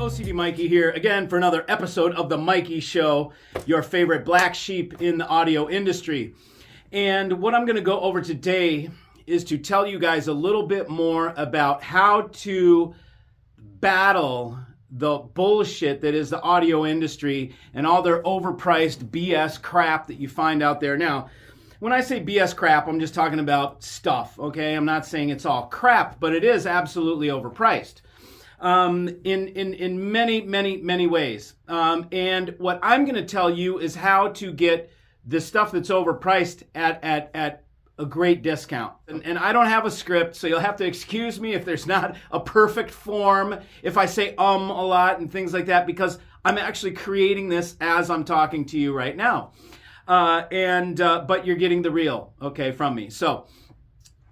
CD Mikey here again for another episode of The Mikey Show, your favorite black sheep in the audio industry. And what I'm going to go over today is to tell you guys a little bit more about how to battle the bullshit that is the audio industry and all their overpriced BS crap that you find out there. Now, when I say BS crap, I'm just talking about stuff, okay? I'm not saying it's all crap, but it is absolutely overpriced. In many ways. And what I'm going to tell you is how to get the stuff that's overpriced at a great discount. And I don't have a script, so you'll have to excuse me if there's not a perfect form, if I say a lot and things like that, because I'm actually creating this as I'm talking to you right now. But you're getting the real, okay, from me. So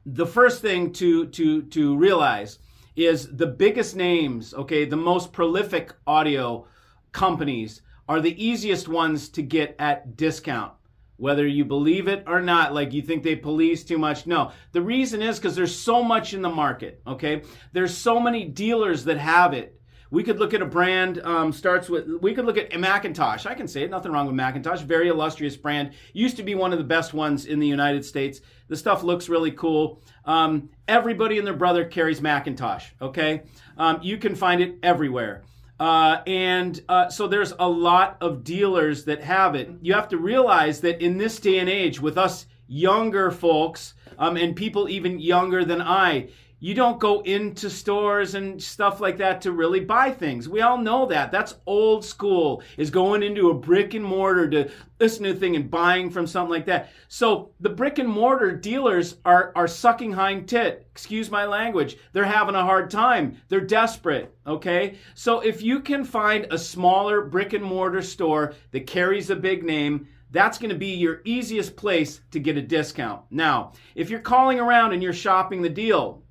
the first thing to realize is the biggest names, okay, the most prolific audio companies are the easiest ones to get at discount. Whether you believe it or not, like you think they police too much. No, the reason is because there's so much in the market, okay? There's so many dealers that have it. We could look at a brand, we could look at Macintosh. I can say it, nothing wrong with Macintosh. Very illustrious brand. Used to be one of the best ones in the United States. The stuff looks really cool. Everybody and their brother carries Macintosh, okay? You can find it everywhere. So there's a lot of dealers that have it. You have to realize that in this day and age, with us younger folks, and people even younger than I, you don't go into stores and stuff like that to really buy things. We all know that. That's old school, is going into a brick and mortar to listen to a thing and buying from something like that. So the brick and mortar dealers are sucking hind tit. Excuse my language. They're having a hard time. They're desperate, okay? So if you can find a smaller brick and mortar store that carries a big name, that's going to be your easiest place to get a discount. Now, if you're calling around and you're shopping the deal,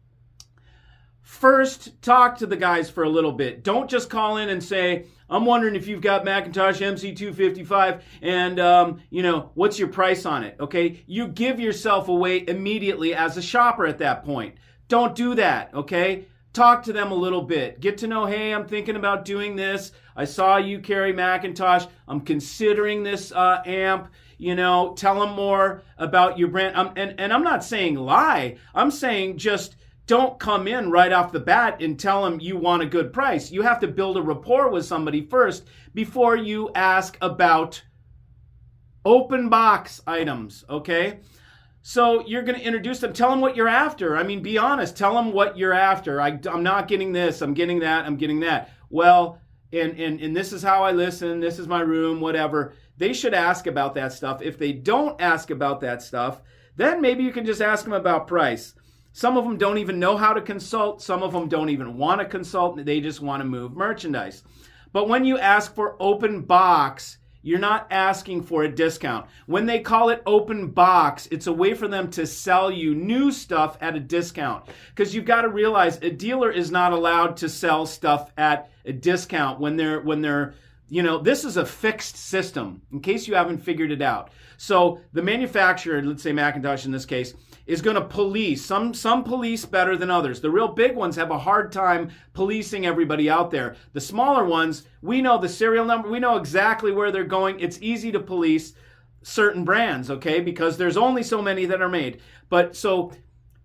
first, talk to the guys for a little bit. Don't just call in and say, I'm wondering if you've got Macintosh MC255 and, what's your price on it, okay? You give yourself away immediately as a shopper at that point. Don't do that, okay? Talk to them a little bit. Get to know, hey, I'm thinking about doing this. I saw you carry Macintosh. I'm considering this amp. Tell them more about your brand. And I'm not saying lie. I'm saying just don't come in right off the bat and tell them you want a good price. You have to build a rapport with somebody first before you ask about open box items, okay? So you're going to introduce them. Tell them what you're after. I mean, be honest. Tell them what you're after. I'm not getting this. I'm getting that. I'm getting that. Well, and this is how I listen. This is my room, whatever. They should ask about that stuff. If they don't ask about that stuff, then maybe you can just ask them about price. Some of them don't even know how to consult. Some of them don't even want to consult. They just want to move merchandise. But when you ask for open box, you're not asking for a discount. When they call it open box, it's a way for them to sell you new stuff at a discount. Because you've got to realize a dealer is not allowed to sell stuff at a discount when they're this is a fixed system, in case you haven't figured it out. So the manufacturer, let's say Macintosh in this case, is going to police. Some police better than others. The real big ones have a hard time policing everybody out there. The smaller ones, we know the serial number. We know exactly where they're going. It's easy to police certain brands, okay, because there's only so many that are made. But so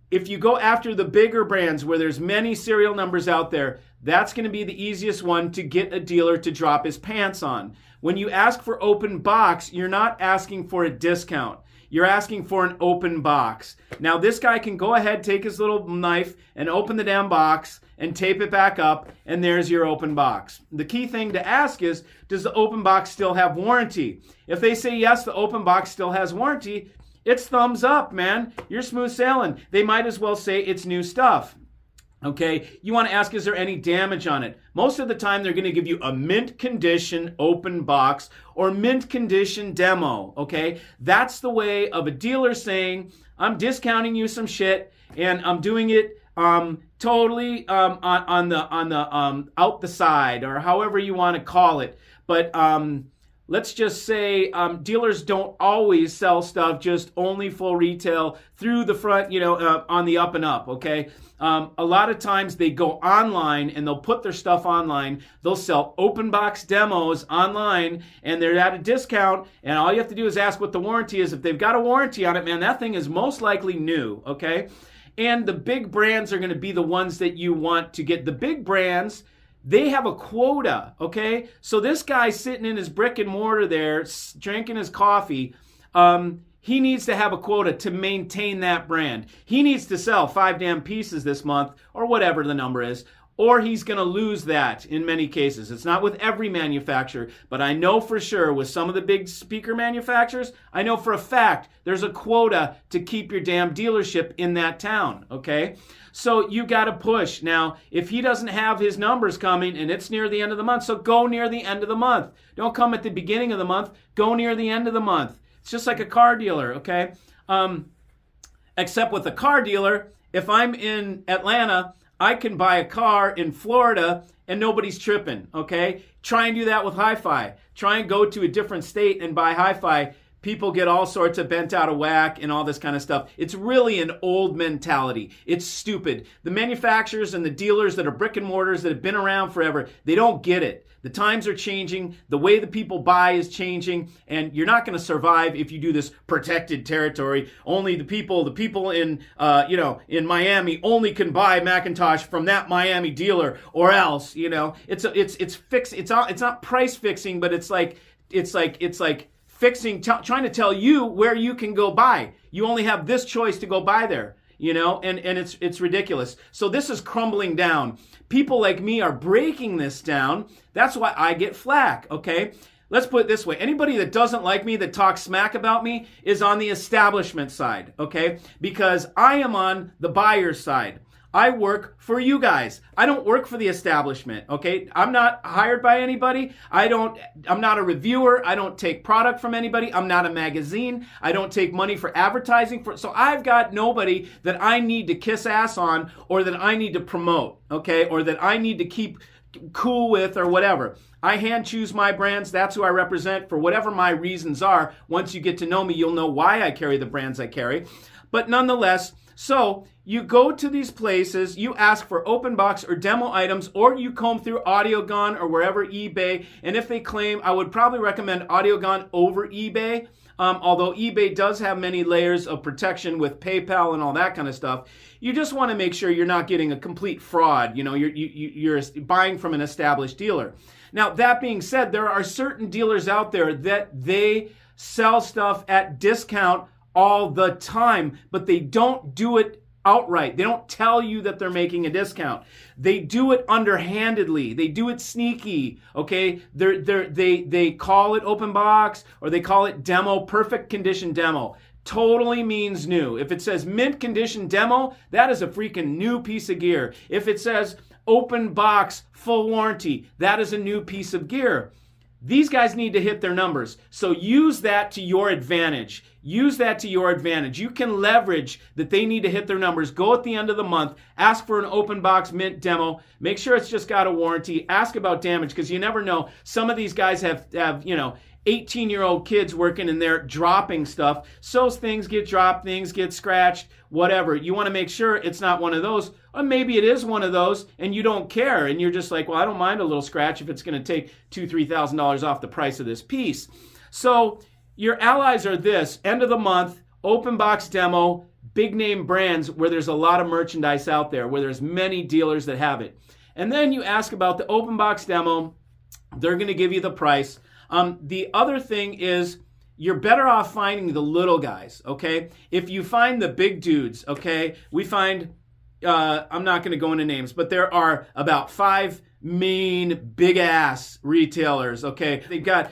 if you go after the bigger brands where there's many serial numbers out there, that's going to be the easiest one to get a dealer to drop his pants on. When you ask for open box, you're not asking for a discount. You're asking for an open box. Now, this guy can go ahead, take his little knife and open the damn box and tape it back up, and there's your open box. The key thing to ask is, does the open box still have warranty? If they say yes, the open box still has warranty, it's thumbs up, man. You're smooth sailing. They might as well say it's new stuff. Okay, you want to ask, is there any damage on it? Most of the time, they're going to give you a mint condition open box or mint condition demo, okay? That's the way of a dealer saying, I'm discounting you some shit and I'm doing it totally on the out the side, or however you want to call it. But let's just say dealers don't always sell stuff just only full retail through the front, on the up and up, okay? A lot of times they go online and they'll put their stuff online. They'll sell open box demos online and they're at a discount, and all you have to do is ask what the warranty is. If they've got a warranty on it, man, that thing is most likely new, okay? And the big brands are going to be the ones that you want to get. The big brands, they have a quota, okay? So this guy sitting in his brick and mortar there, drinking his coffee, he needs to have a quota to maintain that brand. He needs to sell 5 damn pieces this month, or whatever the number is, or he's going to lose that in many cases. It's not with every manufacturer, but I know for sure with some of the big speaker manufacturers, I know for a fact there's a quota to keep your damn dealership in that town, okay? So you got to push. Now, if he doesn't have his numbers coming and it's near the end of the month, so go near the end of the month. Don't come at the beginning of the month. Go near the end of the month. It's just like a car dealer, okay? Except with a car dealer, if I'm in Atlanta, I can buy a car in Florida and nobody's tripping, okay? Try and do that with hi-fi. Try and go to a different state and buy hi-fi. People get all sorts of bent out of whack and all this kind of stuff. It's really an old mentality. It's stupid. The manufacturers and the dealers that are brick and mortars that have been around forever, they don't get it. The times are changing. The way the people buy is changing, and you're not going to survive if you do this protected territory. Only the people in in Miami only can buy Macintosh from that Miami dealer, or else, it's fixed. It's not price fixing, but it's like fixing, trying to tell you where you can go buy. You only have this choice to go buy there, and it's ridiculous. So this is crumbling down. People like me are breaking this down. That's why I get flack, okay? Let's put it this way. Anybody that doesn't like me, that talks smack about me, is on the establishment side, okay? Because I am on the buyer's side. I work for you guys. I don't work for the establishment, okay? I'm not hired by anybody. I'm not a reviewer. I don't take product from anybody. I'm not a magazine. I don't take money for advertising. So I've got nobody that I need to kiss ass on, or that I need to promote, okay? Or that I need to keep cool with, or whatever. I hand choose my brands. That's who I represent for whatever my reasons are. Once you get to know me, you'll know why I carry the brands I carry. But nonetheless, so you go to these places, you ask for open box or demo items, or you comb through AudioGone or wherever, eBay. And if they claim, I would probably recommend AudioGone over eBay. Although eBay does have many layers of protection with PayPal and all that kind of stuff. You just want to make sure you're not getting a complete fraud. You're buying from an established dealer. Now, that being said, there are certain dealers out there that they sell stuff at discount all the time, but they don't do it outright. They don't tell you that they're making a discount. They do it underhandedly. They do it sneaky, okay? They call it open box, or they call it demo, perfect condition demo. Totally means new. If it says mint condition demo, that is a freaking new piece of gear. If it says open box, full warranty, that is a new piece of gear. These guys need to hit their numbers. So use that to your advantage. Use that to your advantage. You can leverage that they need to hit their numbers. Go at the end of the month. Ask for an open box mint demo. Make sure it's just got a warranty. Ask about damage, because you never know. Some of these guys have 18-year-old kids working in there dropping stuff. So things get dropped, things get scratched, whatever. You want to make sure it's not one of those. Or maybe it is one of those and you don't care. And you're just like, well, I don't mind a little scratch if it's going to take $2,000, $3,000 off the price of this piece. So your allies are this: end of the month, open box demo, big name brands where there's a lot of merchandise out there, where there's many dealers that have it. And then you ask about the open box demo. They're going to give you the price. The other thing is, you're better off finding the little guys, okay? If you find the big dudes, okay, we find, I'm not going to go into names, but there are about 5 mean, big-ass retailers, okay? They've got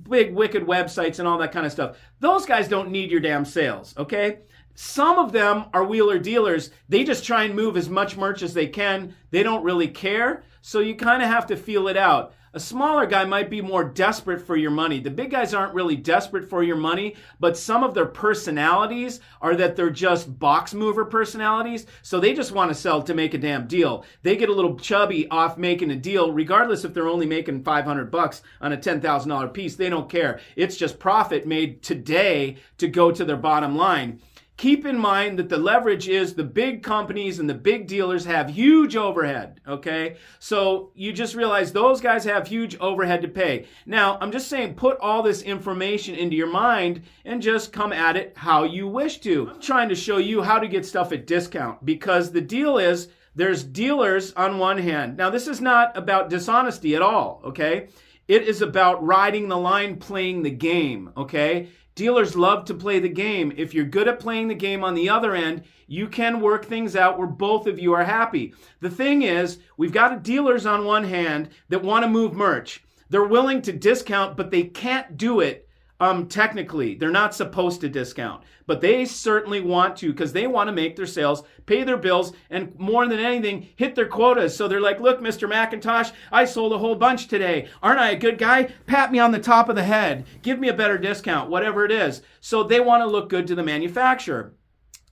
big, wicked websites and all that kind of stuff. Those guys don't need your damn sales, okay? Some of them are wheeler dealers. They just try and move as much merch as they can. They don't really care, so you kind of have to feel it out. A smaller guy might be more desperate for your money. The big guys aren't really desperate for your money, but some of their personalities are that they're just box mover personalities. So they just want to sell to make a damn deal. They get a little chubby off making a deal, regardless if they're only making $500 on a $10,000 piece. They don't care. It's just profit made today to go to their bottom line. Keep in mind that the leverage is the big companies and the big dealers have huge overhead, okay? So you just realize those guys have huge overhead to pay. Now, I'm just saying put all this information into your mind and just come at it how you wish to. I'm trying to show you how to get stuff at discount because the deal is there's dealers on one hand. Now, this is not about dishonesty at all, okay? It is about riding the line, playing the game, okay? Dealers love to play the game. If you're good at playing the game on the other end, you can work things out where both of you are happy. The thing is, we've got dealers on one hand that want to move merch. They're willing to discount, but they can't do it technically. They're not supposed to discount, but they certainly want to because they want to make their sales, pay their bills, and more than anything, hit their quotas. So they're like, look, Mr. Macintosh, I sold a whole bunch today. Aren't I a good guy? Pat me on the top of the head. Give me a better discount, whatever it is. So they want to look good to the manufacturer.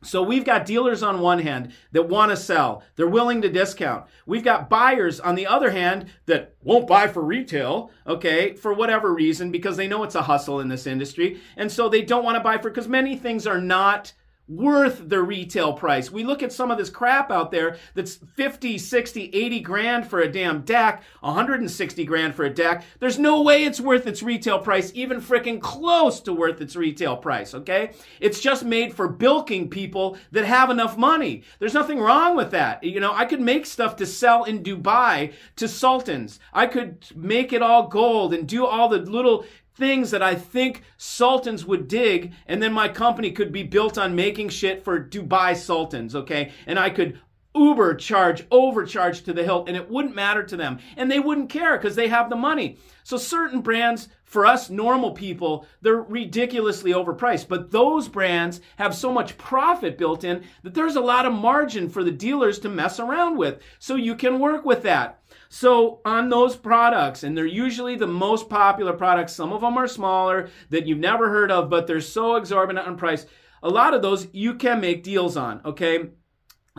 So we've got dealers on one hand that want to sell. They're willing to discount. We've got buyers on the other hand that won't buy for retail, okay, for whatever reason, because they know it's a hustle in this industry. And so they don't want to buy for, because many things are not worth the retail price. We look at some of this crap out there that's 50, 60, 80 grand for a damn deck, 160 grand for a deck. There's no way it's worth its retail price, even freaking close to worth its retail price, okay? It's just made for bilking people that have enough money. There's nothing wrong with that. You know, I could make stuff to sell in Dubai to sultans. I could make it all gold and do all the little things that I think sultans would dig, and then my company could be built on making shit for Dubai sultans, okay? And I could overcharge to the hilt, and it wouldn't matter to them. And they wouldn't care because they have the money. So certain brands, for us normal people, they're ridiculously overpriced. But those brands have so much profit built in that there's a lot of margin for the dealers to mess around with. So you can work with that. So on those products, and they're usually the most popular products, some of them are smaller that you've never heard of, but they're so exorbitant on price. A lot of those you can make deals on, okay?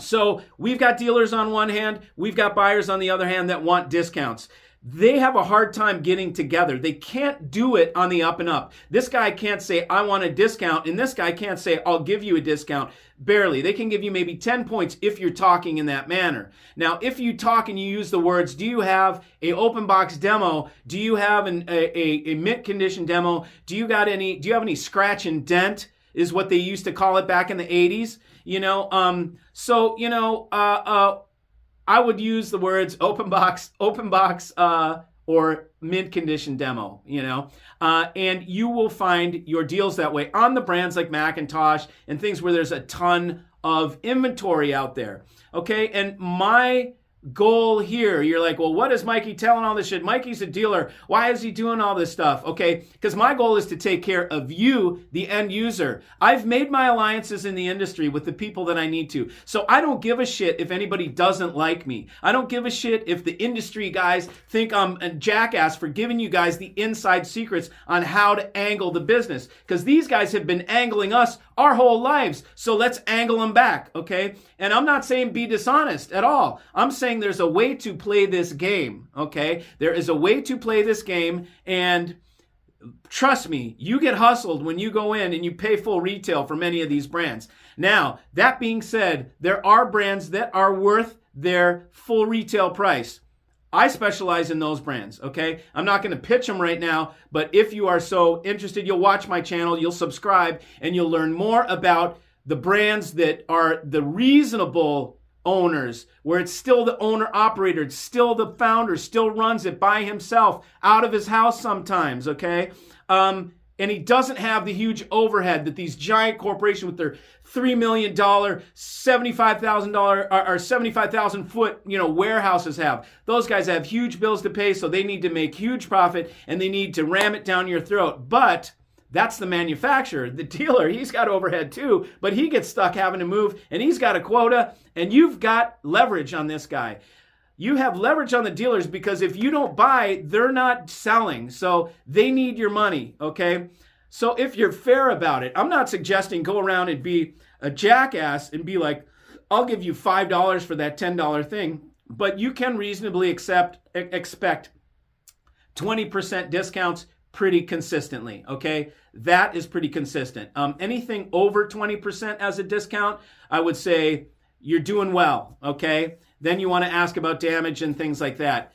So we've got dealers on one hand, we've got buyers on the other hand that want discounts. They have a hard time getting together. They can't do it on the up and up. This guy can't say, I want a discount, and this guy can't say, I'll give you a discount. Barely. They can give you maybe 10 points if you're talking in that manner. Now, if you talk and you use the words, do you have a open box demo? Do you have a mint condition demo? Do you have any scratch and dent? Is what they used to call it back in the 80s. You know, I would use the words open box, or mint condition demo, you know, and you will find your deals that way on the brands like Macintosh and things where there's a ton of inventory out there. Okay. And my goal here, you're like, well, what is Mikey telling all this shit? Mikey's a dealer. Why is he doing all this stuff? Okay, because my goal is to take care of you, the end user. I've made my alliances in the industry with the people that I need to. So I don't give a shit if anybody doesn't like me. I don't give a shit if the industry guys think I'm a jackass for giving you guys the inside secrets on how to angle the business. Because these guys have been angling us our whole lives. So let's angle them back, okay? And I'm not saying be dishonest at all. I'm saying there's a way to play this game, okay? There is a way to play this game, and trust me, you get hustled when you go in and you pay full retail for many of these brands. Now, that being said, there are brands that are worth their full retail price. I specialize in those brands, okay? I'm not going to pitch them right now, but if you are so interested, you'll watch my channel, you'll subscribe, and you'll learn more about the brands that are the reasonable owners, where it's still the owner-operator, it's still the founder, still runs it by himself, out of his house sometimes, okay? And he doesn't have the huge overhead that these giant corporations with their $3 million, $75,000 or 75,000 foot, warehouses have. Those guys have huge bills to pay, so they need to make huge profit and they need to ram it down your throat. But that's the manufacturer. The dealer, he's got overhead too, but he gets stuck having to move and he's got a quota and you've got leverage on this guy. you have leverage on the dealers because if you don't buy, they're not selling. So they need your money, okay? So if you're fair about it, I'm not suggesting go around and be a jackass and be like, I'll give you $5 for that $10 thing, but you can reasonably expect 20% discounts pretty consistently, okay? That is pretty consistent. Anything over 20% as a discount, I would say you're doing well, okay? Then you want to ask about damage and things like that.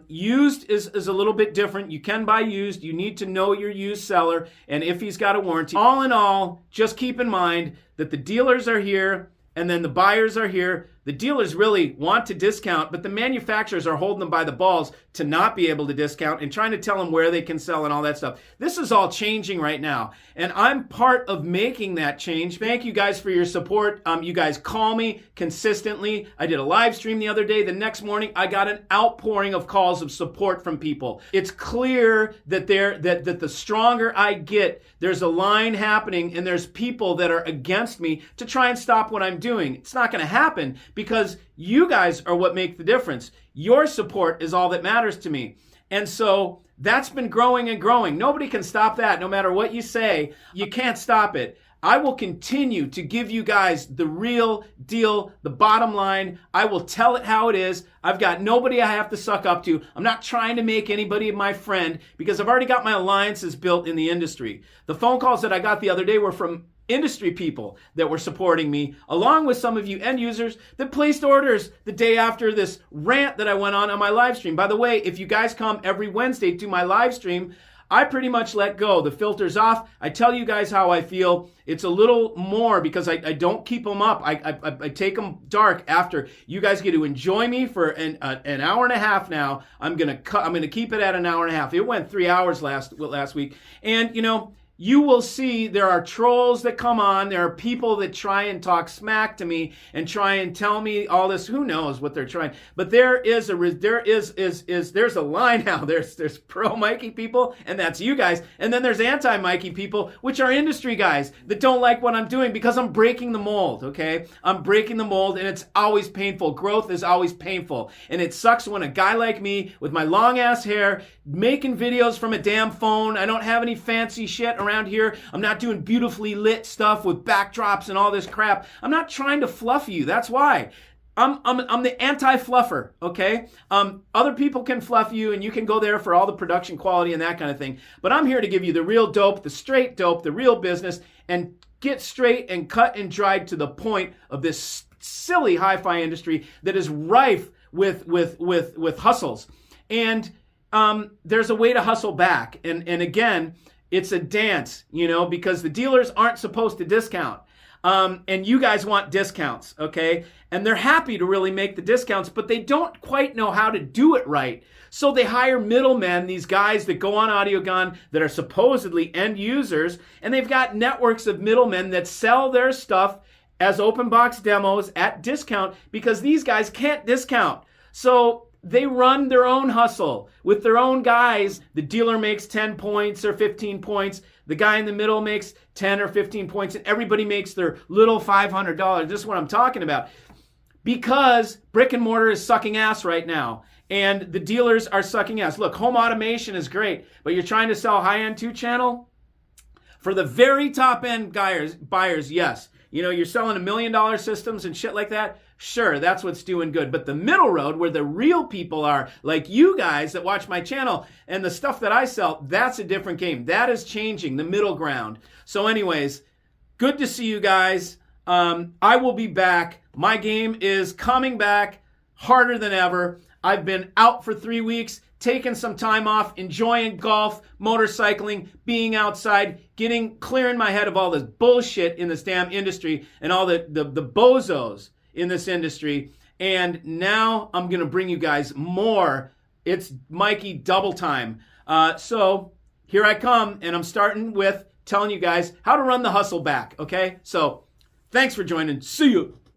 Used is a little bit different. You can buy used. You need to know your used seller and if he's got a warranty. All in all, just keep in mind that the dealers are here and then the buyers are here. The dealers really want to discount, but the manufacturers are holding them by the balls to not be able to discount and trying to tell them where they can sell and all that stuff. This is all changing right now, and I'm part of making that change. Thank you guys for your support. You guys call me consistently. I did a live stream the other day. The next morning, I got an outpouring of calls of support from people. It's clear that that the stronger I get, there's a line happening, and there's people that are against me to try and stop what I'm doing. It's not going to happen, because you guys are what make the difference. Your support is all that matters to me. And so that's been growing and growing. Nobody can stop that. No matter what you say, you can't stop it. I will continue to give you guys the real deal, the bottom line. I will tell it how it is. I've got nobody I have to suck up to. I'm not trying to make anybody my friend because I've already got my alliances built in the industry. The phone calls that I got the other day were from industry people that were supporting me, along with some of you end users that placed orders the day after this rant that I went on my live stream. By the way, if you guys come every Wednesday to my live stream, I pretty much let go. The filter's off. I tell you guys how I feel. It's a little more because I don't keep them up. I take them dark after. You guys get to enjoy me for an hour and a half now. I'm gonna keep it at an hour and a half. It went 3 hours last week, and you know, you will see there are trolls that come on. There are people that try and talk smack to me and try and tell me all this. Who knows what they're trying? But there's a line now. There's pro Mikey people, and that's you guys. And then there's anti Mikey people, which are industry guys that don't like what I'm doing because I'm breaking the mold. Okay, I'm breaking the mold, and it's always painful. Growth is always painful, and it sucks when a guy like me with my long ass hair making videos from a damn phone. I don't have any fancy shit around here. I'm not doing beautifully lit stuff with backdrops and all this crap. I'm not trying to fluff you. That's why. I'm the anti-fluffer, okay? Other people can fluff you, and you can go there for all the production quality and that kind of thing. But I'm here to give you the real dope, the straight dope, the real business, and get straight and cut and dried to the point of this silly hi-fi industry that is rife with hustles. And there's a way to hustle back. And again, it's a dance, you know, because the dealers aren't supposed to discount. And you guys want discounts, okay? And they're happy to really make the discounts, but they don't quite know how to do it right. So they hire middlemen, these guys that go on AudioGun that are supposedly end users, and they've got networks of middlemen that sell their stuff as open box demos at discount because these guys can't discount. So they run their own hustle with their own guys. The dealer makes 10 points or 15 points. The guy in the middle makes 10 or 15 points, and everybody makes their little $500. This is what I'm talking about. Because brick and mortar is sucking ass right now, and the dealers are sucking ass. Look, home automation is great, but you're trying to sell high-end 2-channel? For the very top-end buyers, yes. You know, you're selling $1 million systems and shit like that. Sure, that's what's doing good. But the middle road, where the real people are, like you guys that watch my channel and the stuff that I sell, that's a different game. That is changing, the middle ground. So anyways, good to see you guys. I will be back. My game is coming back harder than ever. I've been out for 3 weeks, taking some time off, enjoying golf, motorcycling, being outside, clearing my head of all this bullshit in this damn industry and all the bozos in this industry. And now I'm going to bring you guys more. It's Mikey double time. So here I come, and I'm starting with telling you guys how to run the hustle back, okay? So thanks for joining. See you.